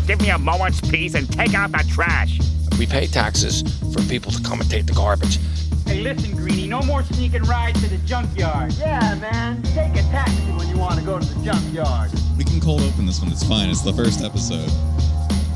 give me a moment's peace and take out the trash. We pay taxes for people to come and take the garbage. Hey, listen, Greenie, no more sneaking rides to the junkyard. Yeah, man. Take a taxi when you want to go to the junkyard. We can cold open this one. It's fine. It's the first episode.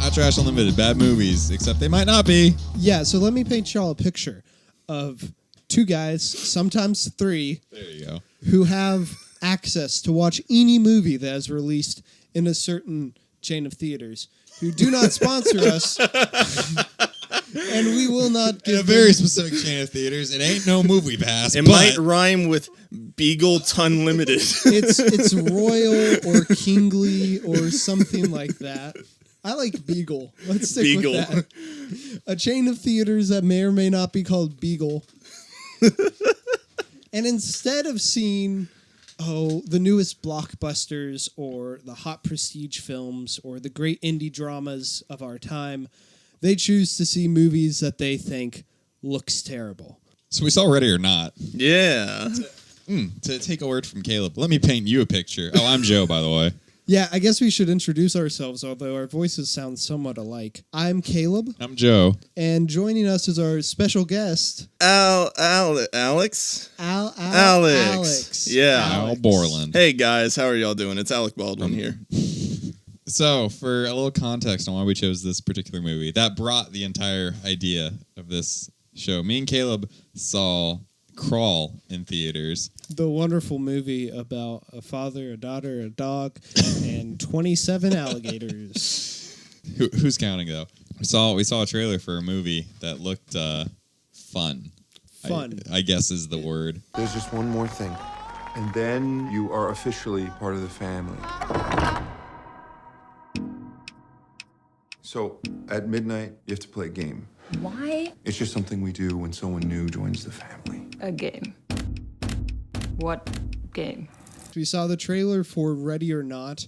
Hot Trash Unlimited. Bad movies, except they might not be. Yeah, so let me paint y'all a picture of two guys, sometimes three, There you go. who have access to watch any movie that is released in a certain chain of theaters, who do not sponsor us, and we will not give In a very specific chain of theaters. It ain't no movie pass. It but might rhyme with Beagle Ton Limited. It's Royal or Kingly or something like that. I like Beagle. Let's stick Beagle. with that. A chain of theaters that may or may not be called Beagle. And instead of seeing, the newest blockbusters or the hot prestige films or the great indie dramas of our time, they choose to see movies that they think looks terrible. So we saw Ready or Not. Yeah. To take a word from Caleb, let me paint you a picture. Oh, I'm Joe, by the way. Yeah, I guess we should introduce ourselves, although our voices sound somewhat alike. I'm Caleb, I'm Joe. and joining us is our special guest, Alex? Alex. Yeah. Al Borland. Hey, guys. How are y'all doing? It's Alec Baldwin here. So, for a little context on why we chose this particular movie, that brought the entire idea of this show. Me and Caleb saw Crawl in theaters. The wonderful movie about a father, a daughter, a dog, and 27 alligators. Who's counting, though? We saw a trailer for a movie that looked fun. Fun. I guess is the word. There's just one more thing, and then you are officially part of the family. So, at midnight, you have to play a game. Why It's just something we do when someone new joins the family. a game? What game? We saw the trailer for Ready or Not,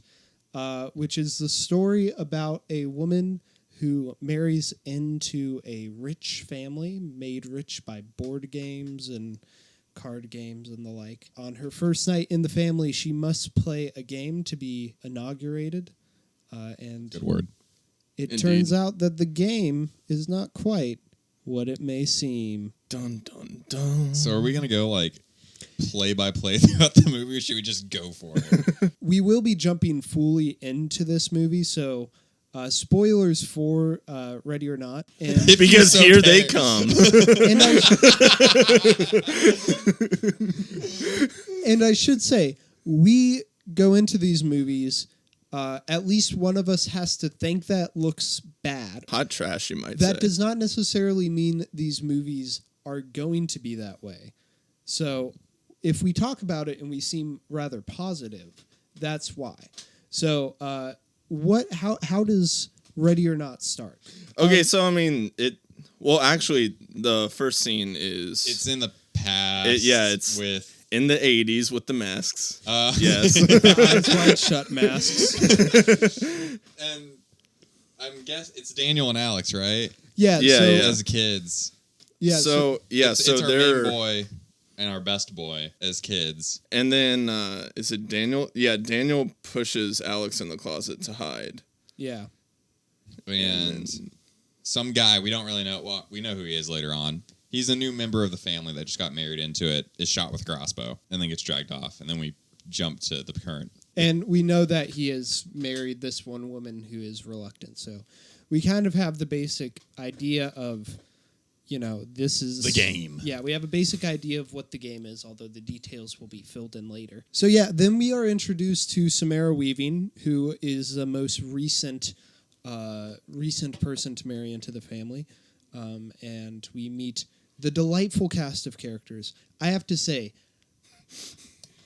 which is the story about a woman who marries into a rich family, made rich by board games and card games and the like. On her first night in the family, she must play a game to be inaugurated. And Good word. it Indeed. turns out that the game is not quite what it may seem. Dun, dun, dun. So, are we going to go, play by play throughout the movie, or should we just go for it? We will be jumping fully into this movie, so spoilers for Ready or Not. And, If Because you so here they care. come. and I should say, we go into these movies, at least one of us has to think that looks bad. Hot trash, you might say. That does not necessarily mean these movies are going to be that way. So if we talk about it and we seem rather positive, that's why. So how does Ready or Not start? Okay, so, I mean, actually, the first scene is... It's in the past. it's with... in the 80s with the masks. Yes. Eyes wide shut masks. And I'm guess it's Daniel and Alex, right? Yeah, Yeah, so, yeah. As kids. yeah, So, yeah, it's so our they're... main boy and our best boy as kids. And then, is it Daniel? Yeah, Daniel pushes Alex in the closet to hide. yeah. And some guy, we don't really know, well, we know who he is later on. He's a new member of the family that just got married into it, is shot with a crossbow, and then gets dragged off. And then we jump to the current. And we know that he has married this one woman who is reluctant. So we kind of have the basic idea of, this is... The game. Yeah, we have a basic idea of what the game is, although the details will be filled in later. So yeah, then we are introduced to Samara Weaving, who is the most recent person to marry into the family. And we meet the delightful cast of characters. I have to say,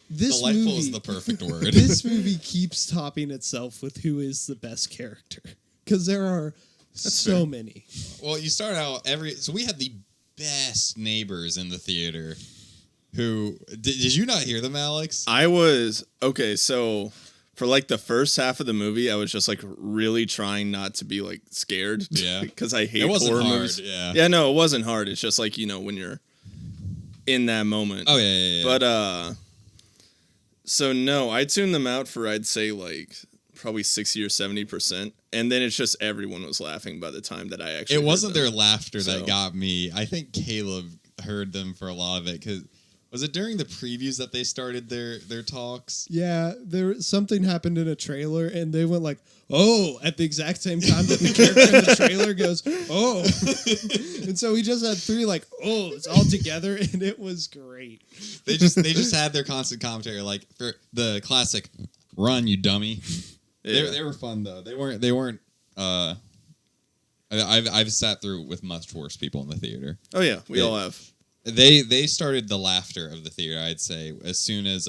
this Delightful movie, is the perfect word. This movie keeps topping itself with who is the best character. Because there are so many. Well, you start out so we had the best neighbors in the theater who, did you not hear them, Alex? I was... Okay, so... For, the first half of the movie, I was just, really trying not to be, scared. Yeah. Because I hate It wasn't horror hard, movies. yeah. Yeah, no, it wasn't hard. It's just, when you're in that moment. Oh, yeah. But, so, no, I tuned them out for, I'd say, probably 60 or 70%, and then it's just everyone was laughing by the time that I actually. It wasn't heard their them. laughter So- that got me. I think Caleb heard them for a lot of it because was it during the previews that they started their talks? Yeah, something happened in a trailer, and they went like, "Oh!" at the exact same time that the character in the trailer goes, "Oh!" and so we just had 3 like, "Oh!" it's all together, and it was great. They just had their constant commentary like for the classic "Run, you dummy." Yeah. They were fun though. They weren't. I've sat through with much worse people in the theater. Oh yeah, we all have. They started the laughter of the theater, I'd say, as soon as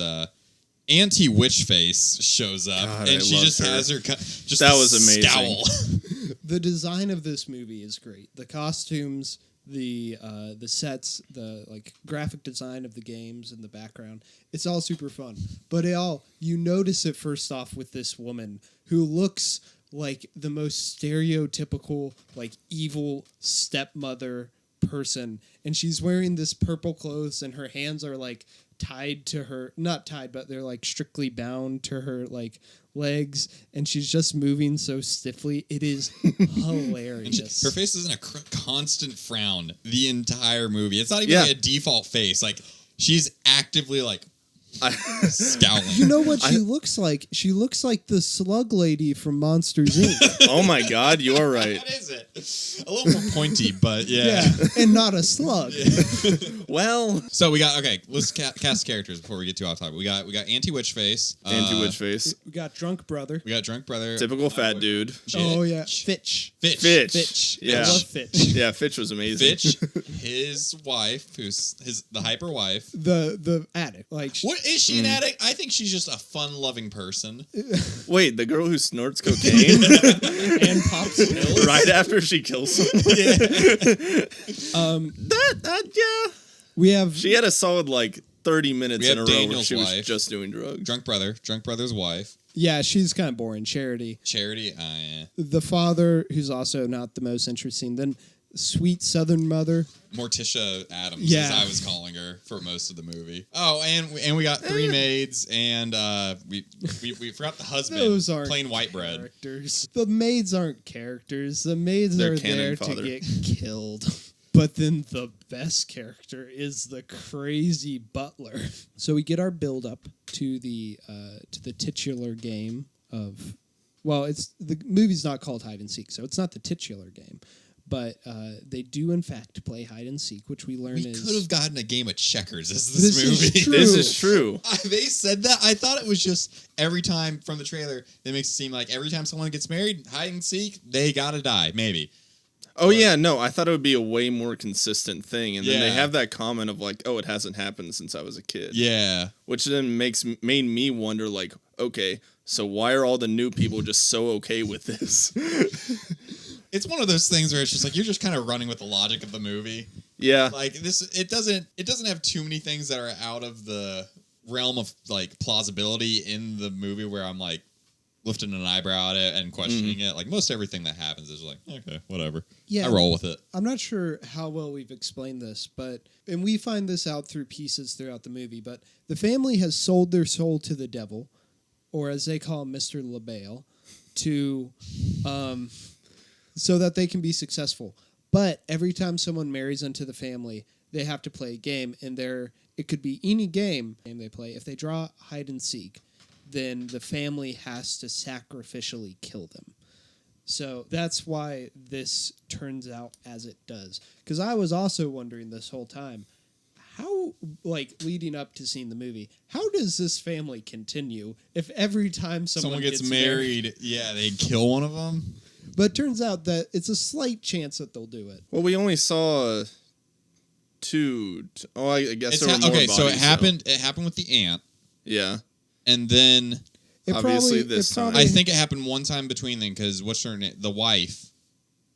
Auntie Witchface shows up, God, and I she loved just her. has her just That this was amazing. scowl. The design of this movie is great. The costumes, the sets, the like graphic design of the games in the background. It's all super fun. But you notice it first off with this woman who looks like the most stereotypical like evil stepmother person, and she's wearing this purple clothes, and her hands are like tied to her, not tied, but they're like strictly bound to her like legs, and she's just moving so stiffly. It is hilarious. Her face is in a constant frown the entire movie. It's not even Yeah. like a default face. Like she's actively like scowling. You know what she looks like? She looks like the slug lady from Monsters Inc. Oh my God, you are right. What is it? A little more pointy, but yeah. and not a slug. Well, So we got let's cast characters before we get too off topic. We got Auntie Witchface, Auntie Witchface, We got drunk brother. we got Drunk Brother, typical fat dude. Oh yeah, Fitch. Fitch. Fitch. Yeah. I love Fitch. Yeah, Fitch was amazing. Fitch, his wife, who's the hyper wife. The addict. Like What is she an addict? I think she's just a fun-loving person. Wait, the girl who snorts cocaine and pops pills. right after she kills someone. Yeah. We have She had a solid like 30 minutes We in have a row where Daniel's she was wife. just doing drugs. Drunk Brother's wife. yeah, she's kind of boring. Charity. Charity. Yeah. The father, who's also not the most interesting. Then sweet Southern mother. Morticia Adams, Yeah. as I was calling her for most of the movie. Oh, and we got 3 maids, and we forgot the husband. Those aren't plain white bread. characters. The maids aren't characters. The maids They're are cannon there fodder. to get killed. But then the best character is the crazy butler. So we get our build up to the titular game of, well, it's the movie's not called hide and seek, so it's not the titular game. But they do, in fact, play hide and seek, which we learn We is... could have gotten a game of checkers as This this is movie. true. This is true. They said that. I thought it was just every time from the trailer, they makes it seem like every time someone gets married, hide and seek, they gotta die. Maybe. Oh yeah, no, I thought it would be a way more consistent thing, and then they Yeah. have that comment of like, "Oh, it hasn't happened since I was a kid," Yeah. which then made me wonder, like, okay, so why are all the new people just so okay with this? It's one of those things where it's just like you're just kind of running with the logic of the movie. Yeah, Like this, it doesn't have too many things that are out of the realm of like plausibility in the movie where I'm like lifting an eyebrow at it and questioning it. Like most everything that happens is like, okay, whatever. Yeah. I roll with it. I'm not sure how well we've explained this, and we find this out through pieces throughout the movie, but the family has sold their soul to the devil, or as they call him, Mr. LaBelle, so that they can be successful. But every time someone marries into the family, they have to play a game, and it could be any game they play. If they draw hide and seek, then the family has to sacrificially kill them. So that's why this turns out as it does. Because I was also wondering this whole time, how, like, leading up to seeing the movie, how does this family continue if every time someone gets married, yeah, they kill one of them. But it turns out that it's a slight chance that they'll do it. well, we only saw 2. Oh, I guess It's there were more okay, so it bodies, happened. It happened with the aunt, Yeah, and then Obviously this time. I think it happened one time between them because what's her name? The wife,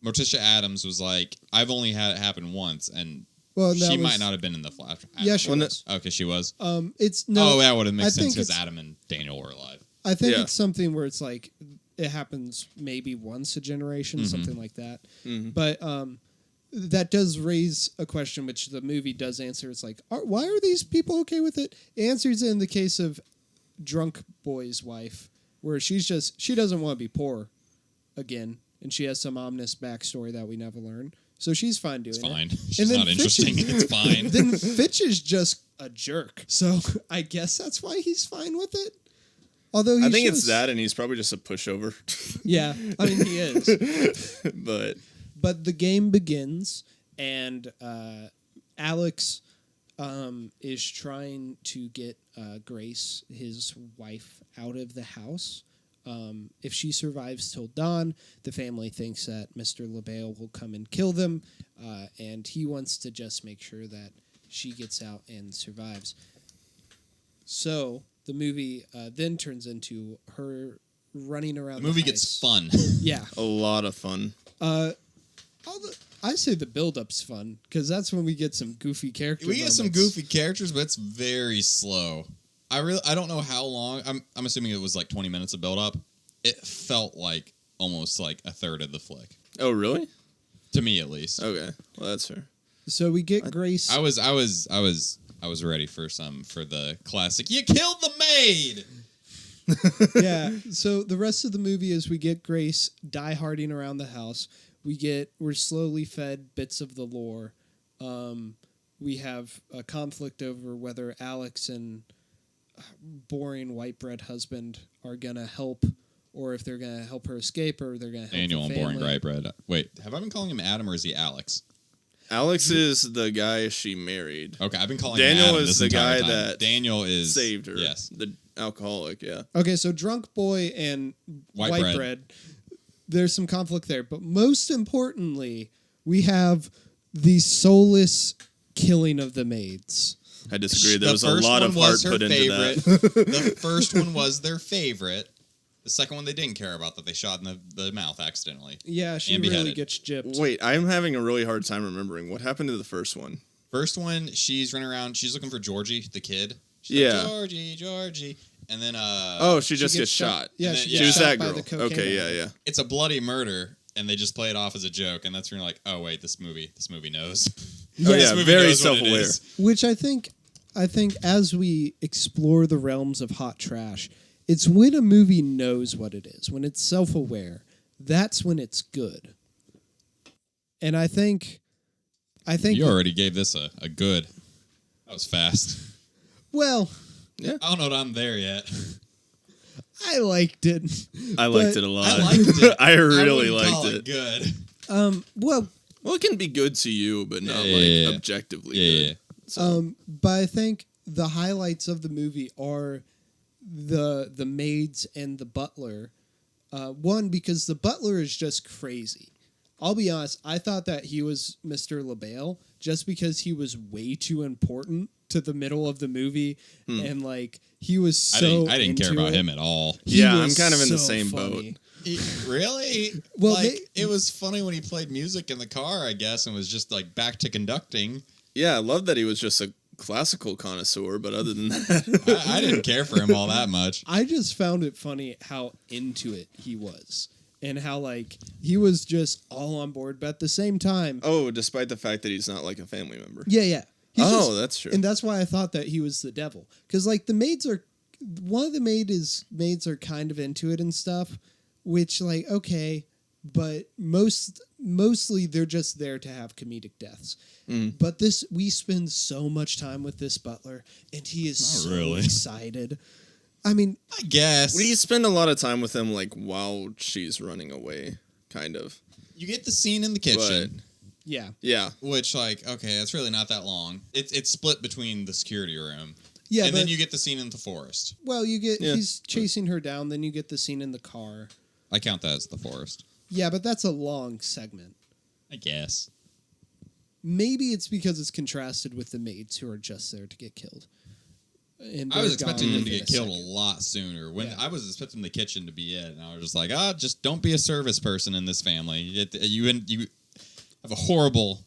Morticia Adams, was like, "I've only had it happen once," and Well, that she was- might not have been in the flash. Yeah, she Well, was. Okay, she was. It's no. Oh, that would have I made sense think because it's- Adam and Daniel were alive. I think Yeah. it's something where it's like it happens maybe once a generation, something like that. But that does raise a question, which the movie does answer. It's like, why are these people okay with it? It answers it in the case of Drunk Boy's wife, where she doesn't want to be poor again, and she has some ominous backstory that we never learn. So she's fine doing It's fine. it. She's not interesting. It's fine. Then Fitch is just a jerk. So I guess that's why he's fine with it. Although I think it's that, and he's probably just a pushover. Yeah, I mean he is. But the game begins, and Alex is trying to get Grace, his wife, out of the house. If she survives till dawn, the family thinks that Mr. LaBelle will come and kill them, and he wants to just make sure that she gets out and survives. So the movie then turns into her running around. The movie gets fun. Yeah, a lot of fun. I say the build-up's fun because that's when we get some goofy characters. We get some goofy characters, but it's very slow. I don't know how long. I'm assuming it was like 20 minutes of build up. It felt like almost like a third of the flick. Oh, really? To me, at least. Okay, well that's fair. So we get Grace. I was ready for the classic. You killed the maid. Yeah. So the rest of the movie is we get Grace die-harding around the house. We're slowly fed bits of the lore. We have a conflict over whether Alex and boring white bread husband are gonna help, or if they're gonna help her escape, or they're gonna help Daniel and the family. boring white bread. Wait, have I been calling him Adam or is he Alex? Alex is the guy she married. Okay, I've been calling Daniel him Adam is this the entire guy time. that Daniel is saved her. Yes, the alcoholic. Yeah. Okay, so drunk boy and White white bread. bread. There's some conflict there, but most importantly, we have the soulless killing of the maids. I disagree. The There was a first lot one of heart was her put into favorite. that. The first one was their favorite. The second one they didn't care about, that they shot in the mouth accidentally. Yeah, she And really beheaded. gets gypped. Wait, I'm having a really hard time remembering what happened to the first one. First one, she's running around. She's looking for Georgie, the kid. She's Yeah. like, Georgie. And then she just gets shot. Yeah, And then- she yeah. She was gets shot that by girl. the cocaine Okay, addict. yeah. it's a bloody murder, and they just play it off as a joke, and that's when you're like, oh wait, this movie knows. Oh This yeah, movie very knows what it self-aware. is. Which I think as we explore the realms of hot trash, it's when a movie knows what it is, when it's self-aware. That's when it's good. And I think You already gave this a good. That was fast. well, I don't know that I'm there yet. I liked it. I liked But it a lot. I liked it. I really wouldn't call liked it it. good. Well, it can be good to you, but not Yeah. objectively Yeah. good. So, But I think the highlights of the movie are the maids and the butler. One, because the butler is just crazy. I'll be honest, I thought that he was Mr. LaBelle just because he was way too important to the middle of the movie, and like he was so. I didn't care into about it. him at all. He Yeah, I'm was kind of in the so same funny. boat. Really? Well, it was funny when he played music in the car, I guess, and was just like back to conducting. Yeah, I love that he was just a classical connoisseur, but other than that, I didn't care for him all that much. I just found it funny how into it he was. And how, like, he was just all on board, but at the same time... oh, despite the fact that he's not like a family member. Yeah. That's true. And that's why I thought that he was the devil. Because, like, the maids are... One of the maids are kind of into it and stuff, which, like, okay, but mostly they're just there to have comedic deaths. But we spend so much time with this butler, and he is so really. excited. I mean... I guess. We spend a lot of time with him, like, while she's running away, kind of. You get the scene in the kitchen, Yeah. Yeah. which, like, okay, that's really not that long. It's split between the security room. Yeah, and but, then you get the scene in the forest. well, you get Yeah. he's chasing her down. Then you get the scene in the car. I count that as the forest. Yeah, but that's a long segment. I guess. Maybe it's because it's contrasted with the maids who are just there to get killed. And I was they're expecting gone them to in get a killed a second. lot sooner. When Yeah. I was expecting the kitchen to be it, and I was just like, just don't be a service person in this family. You have a horrible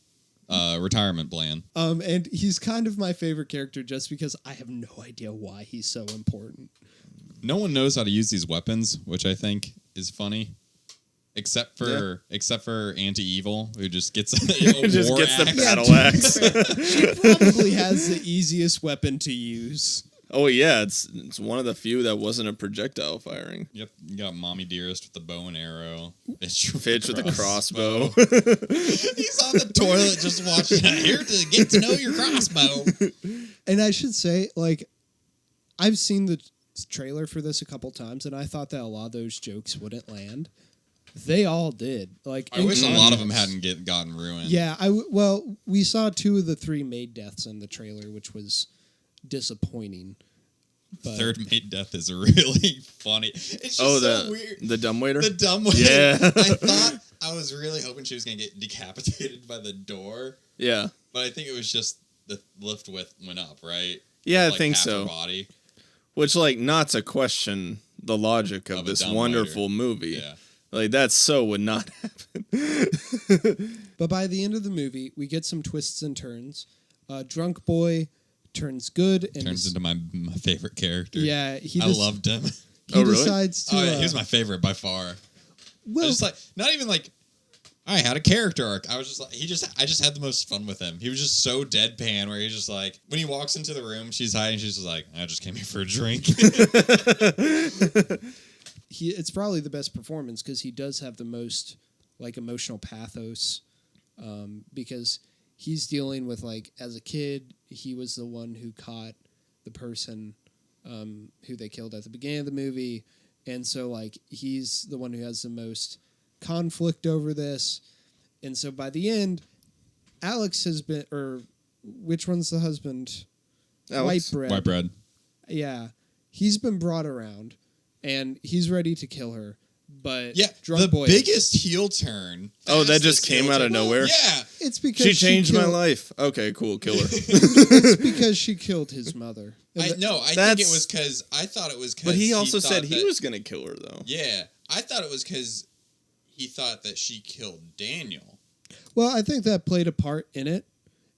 retirement plan. And he's kind of my favorite character just because I have no idea why he's so important. No one knows how to use these weapons, which I think is funny. Except for Anti-Evil, who just gets a Just war gets the axe. battle axe. She probably has the easiest weapon to use. Oh yeah, it's one of the few that wasn't a projectile firing. Yep, you got Mommy Dearest with the bow and arrow. Fitch with the crossbow. He's on the toilet just watching. Here to get to know your crossbow. And I should say, like, I've seen the trailer for this a couple times, and I thought that a lot of those jokes wouldn't land. They all did. Like, I wish a lot of them hadn't gotten ruined. Yeah, well, we saw 2 of the 3 maid deaths in the trailer, which was disappointing. But Third maid death is really funny. It's just so weird. The dumbwaiter? The dumbwaiter. Yeah. I was really hoping she was going to get decapitated by the door. Yeah. But I think it was just the lift width went up, right? Yeah, Like I think half her so. Body. Which, like, not to question the logic of this wonderful movie. Yeah. Like, that would not happen. But by the end of the movie, we get some twists and turns. Drunk boy turns good and Turns into my favorite character. Yeah, I loved him. He decides to. He was my favorite by far. Well, Just like not even like I had a character arc. I was just like I just had the most fun with him. He was just so deadpan where he's just like when he walks into the room, she's hiding, she's just like, I just came here for a drink. It's probably the best performance because he does have the most like emotional pathos because he's dealing with like as a kid he was the one who caught the person who they killed at the beginning of the movie, and so like he's the one who has the most conflict over this, and so by the end Alex has been, or which one's the husband? Alex. White bread. Yeah, he's been brought around and he's ready to kill her. But yeah, drunk the boy, biggest heel turn. Oh, that just came out of nowhere? Yeah. It's because she changed my life. Okay, cool, kill her. It's because she killed his mother. I think it was because I thought it was because. But he also said he was going to kill her, though. Yeah, I thought it was because he thought that she killed Daniel. Well, I think that played a part in it,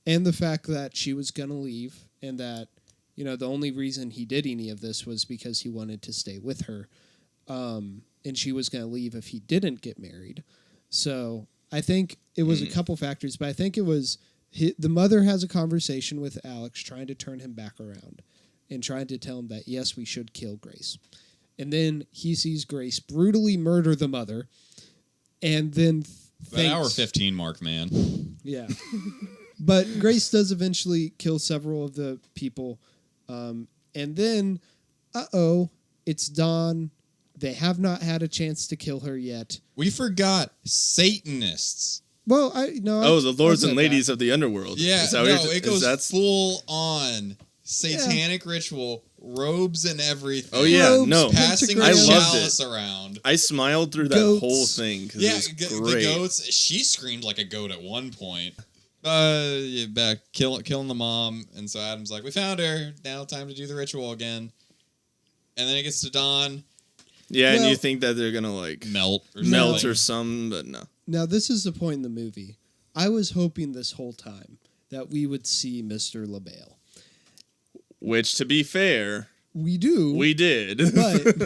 and the fact that she was going to leave, and that the only reason he did any of this was because he wanted to stay with her, and she was going to leave if he didn't get married. So I think it was a couple factors, but I think it was the mother has a conversation with Alex trying to turn him back around and trying to tell him that, yes, we should kill Grace. And then he sees Grace brutally murder the mother, and then That hour 15 mark, man. Yeah. But Grace does eventually kill several of the people. And then, it's dawn. They have not had a chance to kill her yet. We forgot Satanists. Well, the lords and ladies of the underworld. Yeah, it goes full on satanic ritual, robes and everything. Oh yeah, no, passing the chalice around. I smiled through that whole thing because it was great. The goats. She screamed like a goat at one point. Back killing the mom, and so Adam's like, "We found her. Now time to do the ritual again." And then it gets to dawn. Yeah, and you think that they're gonna like melt or something, but no. Now this is the point in the movie. I was hoping this whole time that we would see Mr. LaBelle. Which, to be fair, we do. We did. But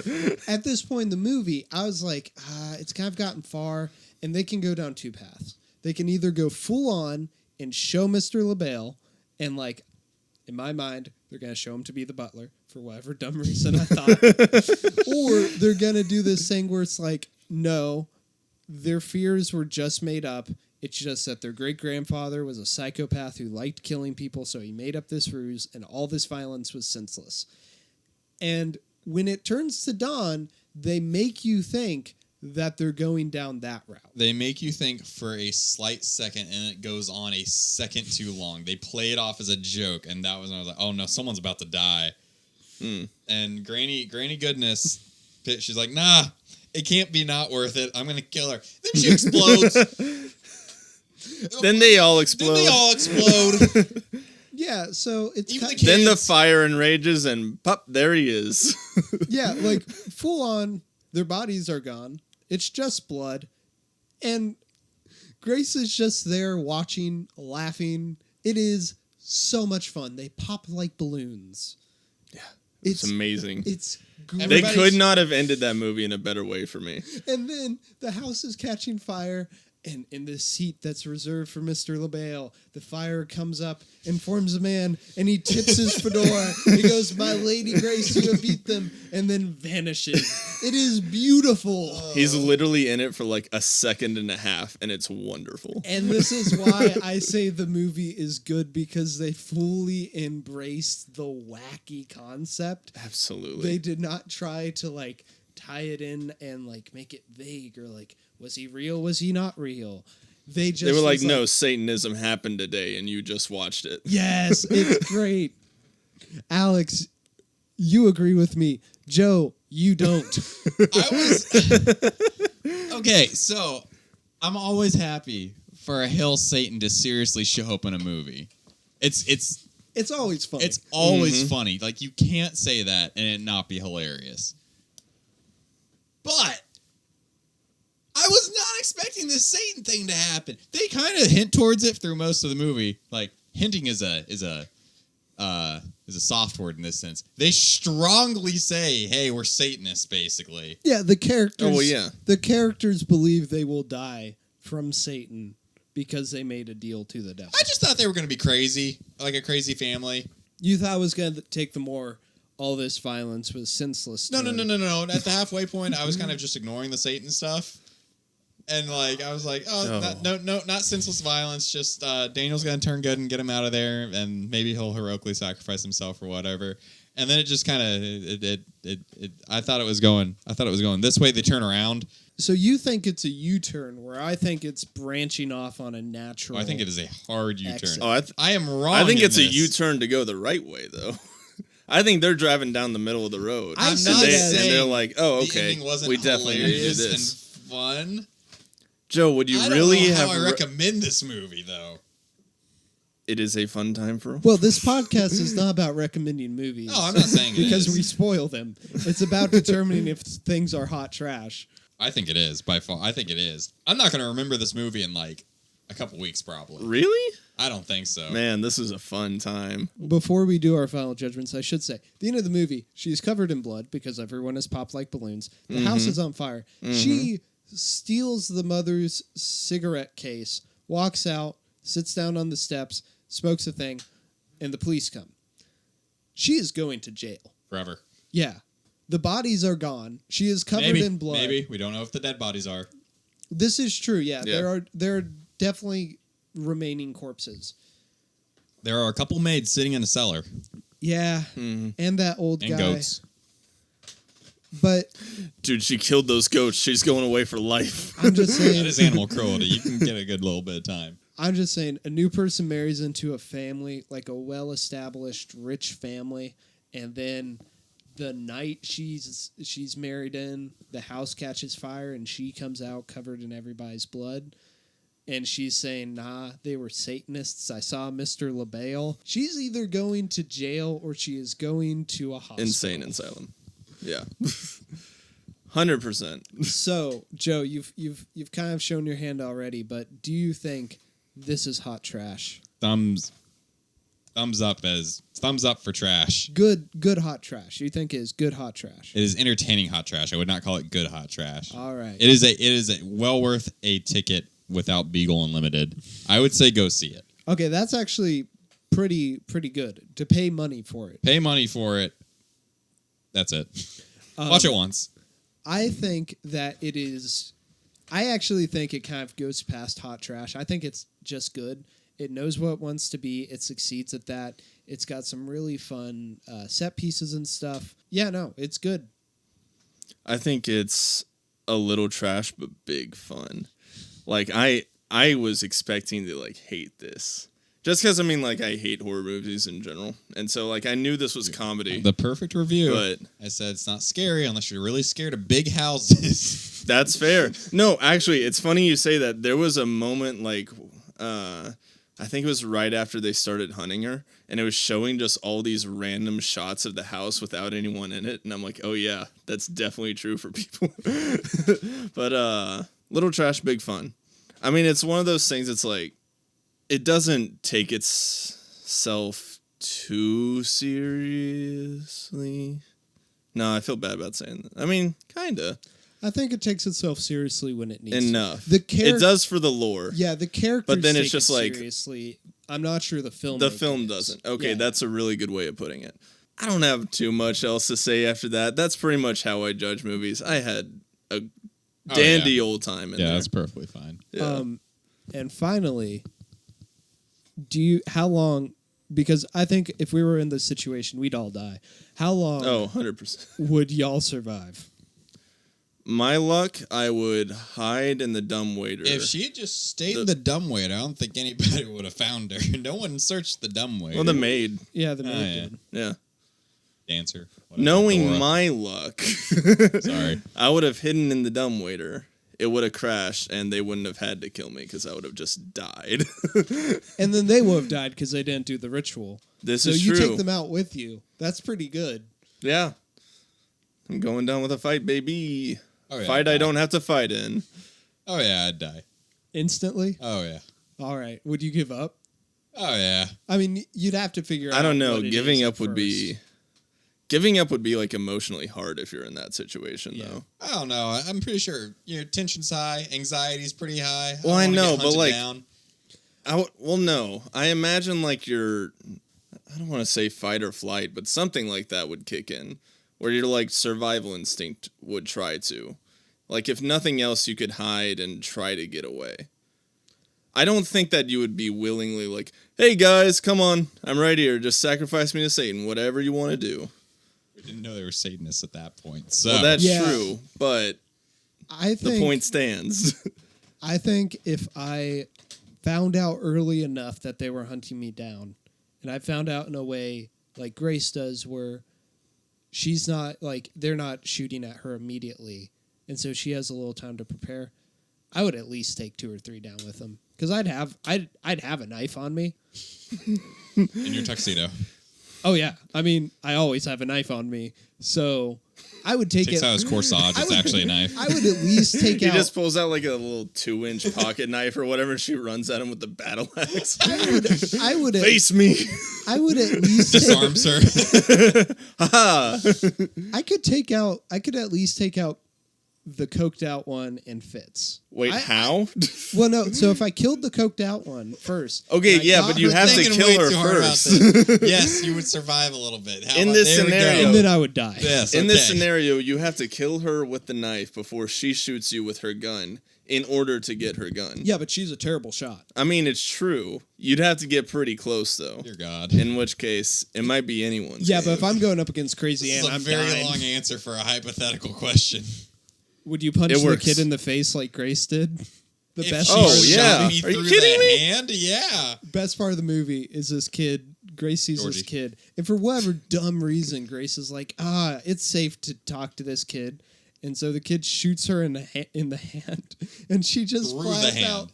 at this point in the movie, I was like, it's kind of gotten far, and they can go down 2 paths. They can either go full on and show Mr. LaBelle, and like, in my mind, they're going to show him to be the butler for whatever dumb reason I thought. Or they're going to do this thing where it's like, no, their fears were just made up. It's just that their great-grandfather was a psychopath who liked killing people, so he made up this ruse, and all this violence was senseless. And when it turns to dawn, they make you think that they're going down that route. They make you think for a slight second, and it goes on a second too long. They play it off as a joke, and that was when I was like, oh no, someone's about to die. And Granny Goodness, she's like, nah, it can't be not worth it. I'm going to kill her. Then she explodes. Then they all explode. Yeah, so it's then the fire enrages and pop, there he is. Yeah, like full on, their bodies are gone. It's just blood. And Grace is just there watching, laughing. It is so much fun. They pop like balloons. Yeah. It's amazing. It's great. They could not have ended that movie in a better way for me. And then the house is catching fire, And in this seat that's reserved for Mr. LaBelle, the fire comes up and forms a man, and he tips his fedora. He goes, "My Lady Grace, you have beat them," and then vanishes. It is beautiful. He's literally in it for like a second and a half, and it's wonderful. And this is why I say the movie is good, because they fully embraced the wacky concept. Absolutely. They did not try to like tie it in and like make it vague or like, was he real? Was he not real? They were like, no, Satanism happened today, and you just watched it. Yes, it's great. Alex, you agree with me. Joe, you don't. Okay, so I'm always happy for a hill Satan to seriously show up in a movie. It's always funny. It's always funny. Like, you can't say that and it not be hilarious. But I was not expecting this Satan thing to happen. They kind of hint towards it through most of the movie. Like, hinting is a soft word in this sense. They strongly say, "Hey, we're Satanists," basically. Yeah, the characters. Oh, well, yeah. The characters believe they will die from Satan because they made a deal to the devil. I just thought they were going to be crazy, like a crazy family. You thought I was going to take the more all this violence was senseless. No. At the halfway point, I was kind of just ignoring the Satan stuff. And, like, I was like, not senseless violence. Just Daniel's going to turn good and get him out of there. And maybe he'll heroically sacrifice himself or whatever. And then it just kind of, I thought it was going this way. They turn around. So you think it's a U-turn, where I think it's branching off on a natural. I think it is a hard U-turn. exit. Oh, I am wrong. I think in it's a this. U-turn to go the right way, though. I think they're driving down the middle of the road. I'm and not they're like, oh, The okay, ending wasn't we definitely need to do hilarious this. and fun. Joe, would you I really don't know have... how I recommend this movie, though. It is a fun time for... Well, this podcast is not about recommending movies. No, I'm not saying it because is. we spoil them. It's about determining if things are hot trash. I think it is, by far. I think it is. I'm not going to remember this movie in, like, a couple weeks, probably. Really? I don't think so. Man, this is a fun time. Before we do our final judgments, I should say, at the end of the movie, she's covered in blood because everyone is popped like balloons. The house is on fire. She steals the mother's cigarette case, walks out, sits down on the steps, smokes a thing, and the police come. She is going to jail. Forever. Yeah. The bodies are gone. She is covered in blood. Maybe. We don't know if the dead bodies are. This is true, yeah. Yeah. There are definitely remaining corpses. There are a couple maids sitting in a cellar. Yeah. And that old And guy. goats. But Dude, she killed those goats. She's going away for life. I'm just saying... That is animal cruelty. You can get a good little bit of time. I'm just saying, a new person marries into a family, like a well-established, rich family, and then the night she's married in, the house catches fire, and she comes out covered in everybody's blood, and she's saying, nah, they were Satanists. I saw Mr. LaBelle. She's either going to jail or she is going to a hospital. Insane asylum. Yeah. 100%. So, Joe, you've kind of shown your hand already, but do you think this is hot trash? Thumbs up for trash. Good hot trash. You think is good hot trash? It is entertaining hot trash. I would not call it good hot trash. All right. It is a well worth a ticket without Beagle Unlimited. I would say go see it. Okay, that's actually pretty good to pay money for it. Pay money for it. That's it. Watch it once. I think that it is. I actually think it kind of goes past hot trash. I think it's just good. It knows what it wants to be. It succeeds at that. It's got some really fun set pieces and stuff. Yeah, no, it's good. I think it's a little trash, but big fun. Like, I was expecting to, like, hate this. Just because, I mean, like, I hate horror movies in general. And so, like, I knew this was comedy. The perfect review. But I said it's not scary unless you're really scared of big houses. that's fair. No, actually, it's funny you say that. There was a moment, like, I think it was right after they started hunting her, and it was showing just all these random shots of the house without anyone in it. And I'm like, oh, yeah, that's definitely true for people. But little trash, big fun. I mean, it's one of those things that's like, it doesn't take itself too seriously. No, I feel bad about saying that. I mean, kind of. I think it takes itself seriously when it needs enough. to. It does for the lore. Yeah, the characters But then it's take just it like seriously. I'm not sure the film. The film doesn't. Okay, Yeah. that's a really good way of putting it. I don't have too much else to say after that. That's pretty much how I judge movies. I had a dandy old time in there. Yeah, that's perfectly fine. Yeah. And finally, how long? Because I think if we were in this situation, we'd all die. How long? 100%. Would y'all survive? My luck, I would hide in the dumbwaiter. If she had just stayed in the dumbwaiter, I don't think anybody would have found her. No one searched the dumbwaiter. Well, the maid. Yeah, the maid did. Yeah. Dancer. Whatever, Knowing Dora. my luck, Sorry. I would have hidden in the dumbwaiter. It would have crashed, and they wouldn't have had to kill me because I would have just died. And then they would have died because they didn't do the ritual. This so is you true. take them out with you. That's pretty good. Yeah. I'm going down with a fight, baby. Oh, yeah, Fight I don't have to fight in. Oh, yeah, I'd die. Instantly? Oh, yeah. All right. Would you give up? Oh, yeah. I mean, you'd have to figure out. I don't know. what it Giving is up would be... Giving up would be like emotionally hard if you're in that situation, though. I don't know. I'm pretty sure your tension's high, anxiety's pretty high. Well, I don't wanna know, get but hunted like, down. well, no. I imagine like I don't want to say fight or flight, but something like that would kick in, where your like survival instinct would try to, like if nothing else, you could hide and try to get away. I don't think that you would be willingly like, hey guys, come on, I'm right here. Just sacrifice me to Satan, whatever you want to do. We didn't know they were Satanists at that point. So Well, that's true, but I think the point stands. I think if I found out early enough that they were hunting me down, and I found out in a way like Grace does, where she's not like they're not shooting at her immediately, and so she has a little time to prepare, I would at least take 2 or 3 down with them because I'd have a knife on me. in your tuxedo. Oh yeah, I mean I always have a knife on me, so I would take Takes it. out his corsage. It's actually a knife. I would at least take He out. just pulls out like a little 2-inch pocket knife or whatever, and she runs at him with the battle axe. I would Face me. I would at least Disarms her. I could at least take out the coked out one and Fitz. Wait, how? Well, no. So if I killed the coked out one first, Okay, and I yeah, got but you her have to thing, Thinking kill way her too hard about first. this. Yes, you would survive a little bit. How In about- this there we go. scenario- and then I would die. Yes, In this okay. scenario, you have to kill her with the knife before she shoots you with her gun in order to get her gun. Yeah, but she's a terrible shot. I mean, it's true. You'd have to get pretty close, though. Dear God. In which case, it might be anyone's Yeah, game. but if I'm going up against Crazy This Ann, is a I'm very dying. long answer for a hypothetical question. Would you punch It the works. kid in the face like Grace did? The If best she part. Oh, shot yeah. me Are you through kidding the me? hand, yeah. Best part of the movie is this kid. Grace sees Georgie. this kid, and for whatever dumb reason, Grace is like, it's safe to talk to this kid, and so the kid shoots her in the hand, and she just Through the flat hand. out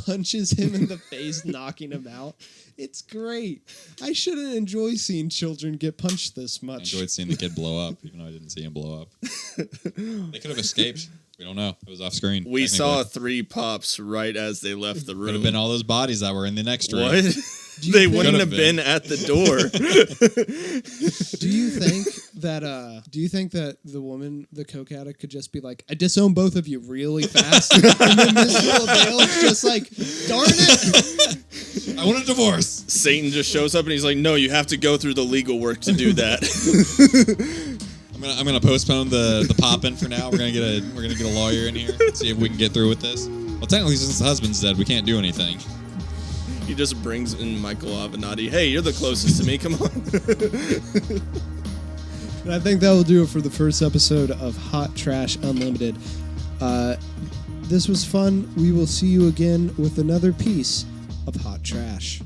punches him in the face, knocking him out. It's great. I shouldn't enjoy seeing children get punched this I much. enjoyed seeing the kid blow up, even though I didn't see him blow up. They could have escaped. We don't know. It was off screen. We saw technically. 3 pops right as they left the room. Could have been all those bodies that were in the next room. What? you They think- wouldn't Could have have been been. at the door. Do you think that? Do you think that the woman, the coke addict, could just be like, "I disown both of you really fast," and then Mr. LaBelle's just like, "Darn it!" I want a divorce. Satan just shows up and he's like, no, you have to go through the legal work to do that. I'm gonna postpone the pop in for now. We're gonna get a lawyer in here. See if we can get through with this. Well, technically, since the husband's dead, we can't do anything. He just brings in Michael Avenatti. Hey, you're the closest to me. Come on. And I think that will do it for the first episode of Hot Trash Unlimited. This was fun. We will see you again with another piece of Hot Trash.